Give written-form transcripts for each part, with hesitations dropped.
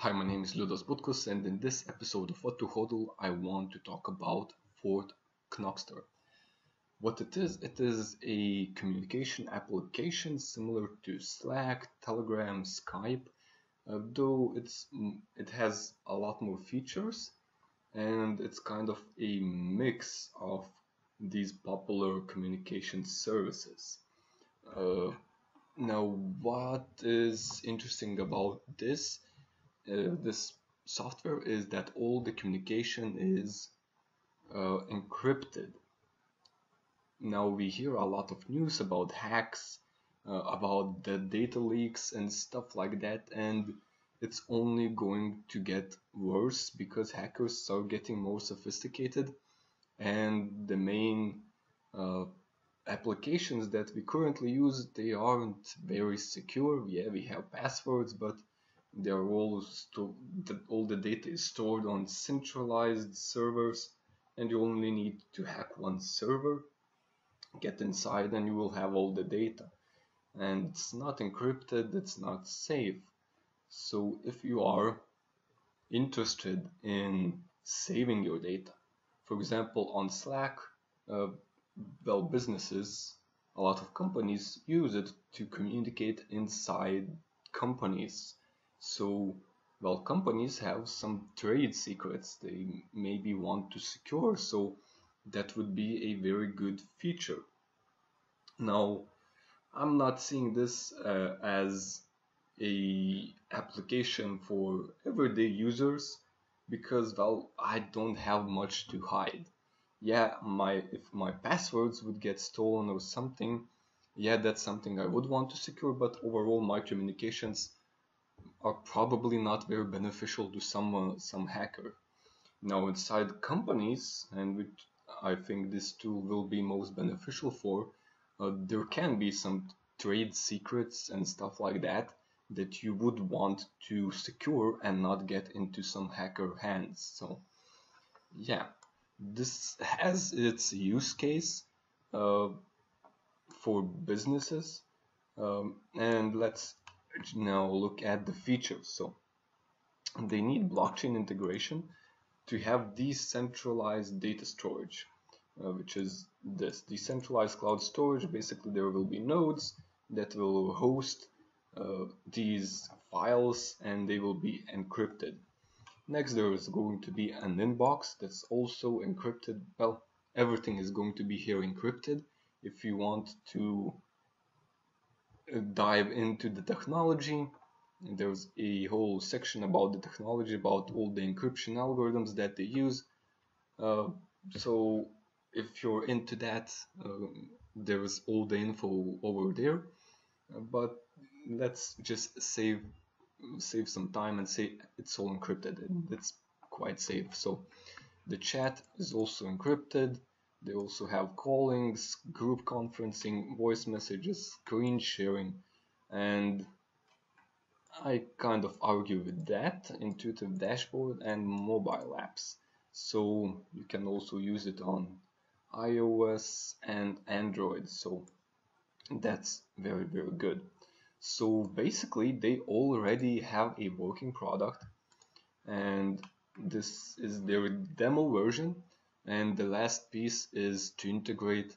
Hi, my name is Liudas Butkus, and in this episode of What to Hodl, I want to talk about FortKnoxster. What it is a communication application similar to Slack, Telegram, Skype, though it has a lot more features, and it's kind of a mix of these popular communication services. Uh, Now, what is interesting about this software is that all the communication is encrypted. Now we hear a lot of news about hacks, about the data leaks and stuff like that, and it's only going to get worse because hackers are getting more sophisticated, and the main uh, applications that we currently use, they aren't very secure. Yeah, we have passwords, but they're all the data is stored on centralized servers, and you only need to hack one server, get inside, and you will have all the data. And it's not encrypted, it's not safe. So if you are interested in saving your data, for example, on Slack, uh, businesses, a lot of companies use it to communicate inside companies. So, companies have some trade secrets they maybe want to secure, so that would be a very good feature. Now, I'm not seeing this as a application for everyday users because I don't have much to hide. Yeah, my if my passwords would get stolen or something, yeah, that's something I would want to secure, but overall my communications are probably not very beneficial to some hacker. Now inside companies, and which I think this tool will be most beneficial for, there can be some trade secrets and stuff like that that you would want to secure and not get into some hacker hands. So yeah, this has its use case uh, for businesses, and let's now look at the features. So they need blockchain integration to have decentralized data storage, which is this decentralized cloud storage. Basically, there will be nodes that will host these files and they will be encrypted. Next, there is going to be an inbox that's also encrypted. Well, everything is going to be here encrypted. If you want to dive into the technology, there's a whole section about the technology, about all the encryption algorithms that they use. Uh, so if you're into that, there's all the info over there. But let's just save some time and say it's all encrypted, and it's quite safe. So the chat is also encrypted. They also have callings, group conferencing, voice messages, screen sharing, and I kind of argue with that, intuitive dashboard and mobile apps. So you can also use it on iOS and Android. So that's very, very good. So basically, they already have a working product, and this is their demo version. And the last piece is to integrate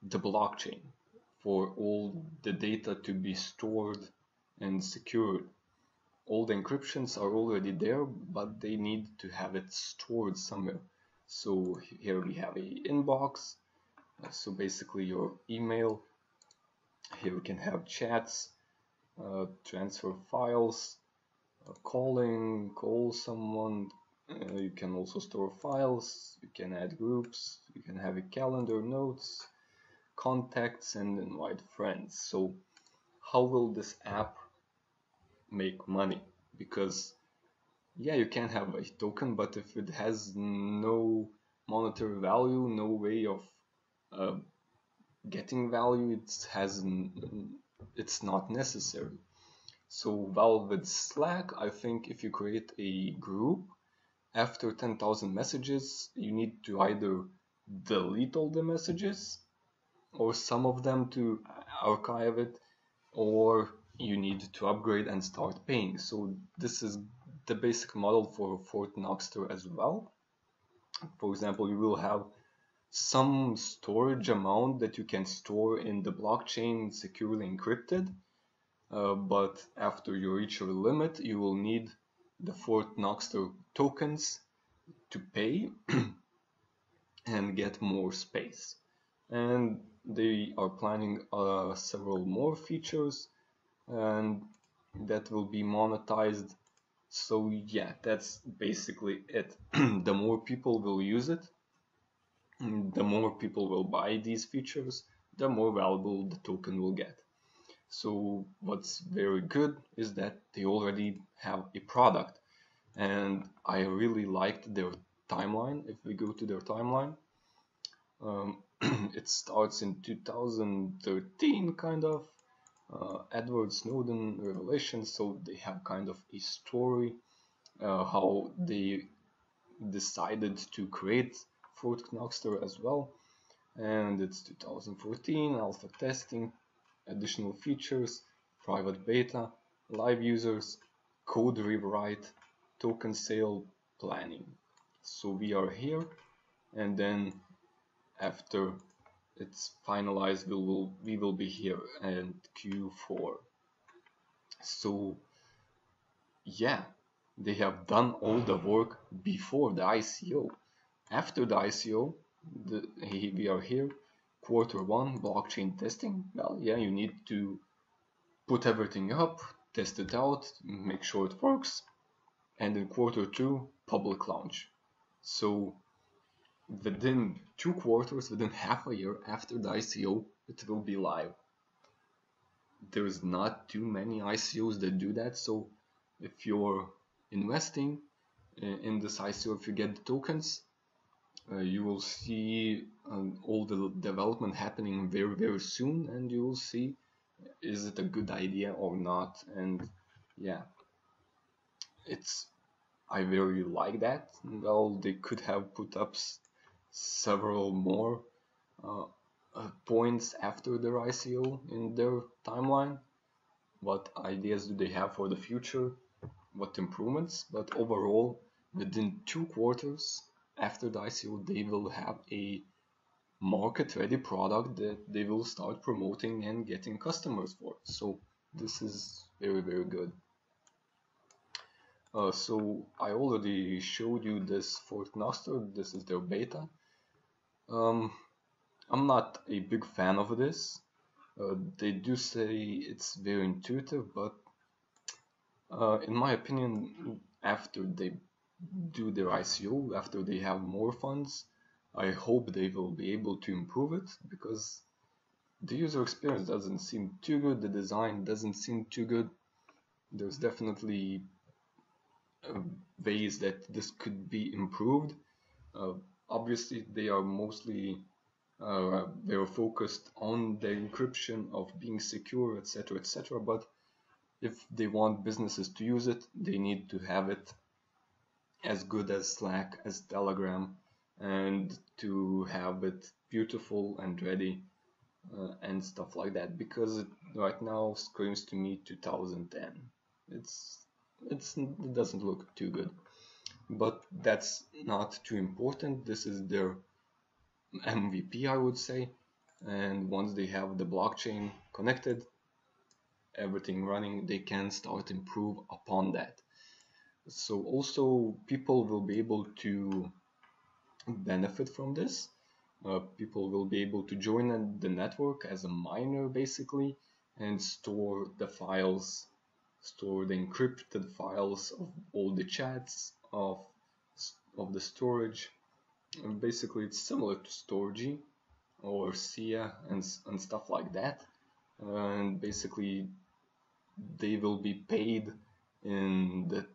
the blockchain for all the data to be stored and secured. All the encryptions are already there, but they need to have it stored somewhere. So here we have a inbox. So basically your email. Here we can have chats, transfer files, call someone. You can also store files. You can add groups. You can have a calendar, notes, contacts, and invite friends. So how will this app make money? Because yeah, you can have a token, but if it has no monetary value, no way of uh, getting value, it's not necessary. So while with Slack, I think if you create a group after 10,000 messages, you need to either delete all the messages or some of them to archive it, or you need to upgrade and start paying. So this is the basic model for FortKnoxster as well. For example, you will have some storage amount that you can store in the blockchain securely encrypted, but after you reach your limit, you will need the FortKnoxster tokens to pay and get more space. And they are planning several more features, and that will be monetized. So yeah, that's basically it. The more people will use it, the more people will buy these features, the more valuable the token will get. So what's very good is that they already have a product, and I really liked their timeline. If we go to their timeline, it starts in 2013, kind of, Edward Snowden revelation. So they have kind of a story how they decided to create FortKnoxster as well. And it's 2014, alpha testing, additional features, private beta, live users, code rewrite, token sale planning. So we are here, and then after it's finalized, we will be here in Q4. So yeah, they have done all the work before the ICO. After the ICO, we are here, Q1 blockchain testing. Well, yeah, you need to put everything up, test it out, make sure it works, and in Q2, public launch. So within 2 quarters, within half a year after the ICO, it will be live. There's not too many ICOs that do that, so if you're investing in this ICO, if you get the tokens, you will see all the development happening very, very soon, and you will see is it a good idea or not. And yeah, I very like that. Well, they could have put up several more points after their ICO in their timeline. What ideas do they have for the future? What improvements? But overall, within 2 quarters after the ICO, they will have a market-ready product that they will start promoting and getting customers for. So this is very, very good. So I already showed you this FortKnoxster. This is their beta. I'm not a big fan of this. They do say it's very intuitive, but in my opinion, after they do their ICO, after they have more funds, I hope they will be able to improve it, because the user experience doesn't seem too good, the design doesn't seem too good. There's definitely ways that this could be improved. Obviously, they are mostly very focused on the encryption of being secure, etc., etc. But if they want businesses to use it, they need to have it as good as Slack, as Telegram, and to have it beautiful and ready and stuff like that, because it right now screams to me 2010. It doesn't look too good, but that's not too important. This is their MVP, I would say, and once they have the blockchain connected, everything running, they can start improve upon that. So also people will be able to benefit from this. People will be able to join the network as a miner basically, and store the files, store the encrypted files of all the chats of the storage. And basically it's similar to Storgy or SIA and stuff like that. And basically they will be paid in the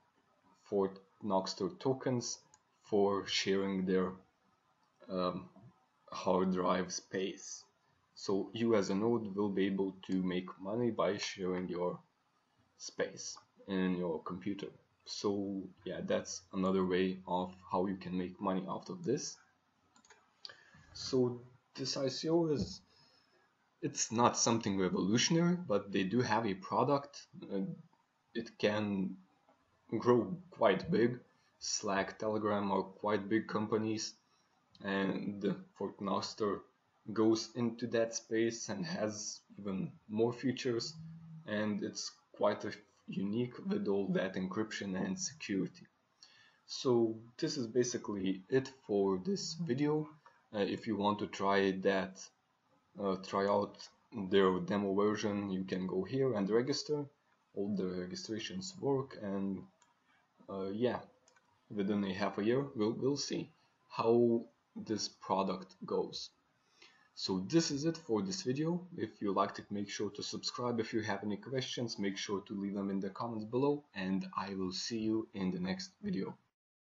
FortKnoxster tokens for sharing their hard drive space. So you as a node will be able to make money by sharing your space in your computer. So yeah, that's another way of how you can make money out of this. So this ICO it's not something revolutionary, but they do have a product. It can grow quite big. Slack, Telegram are quite big companies, and FortKnoxster goes into that space and has even more features, and it's quite unique with all that encryption and security. So this is basically it for this video. If you want to try that, try out their demo version, you can go here and register. All the registrations work, and yeah, within a half a year, we'll see how this product goes. So this is it for this video. If you liked it, make sure to subscribe. If you have any questions, make sure to leave them in the comments below, and I will see you in the next video.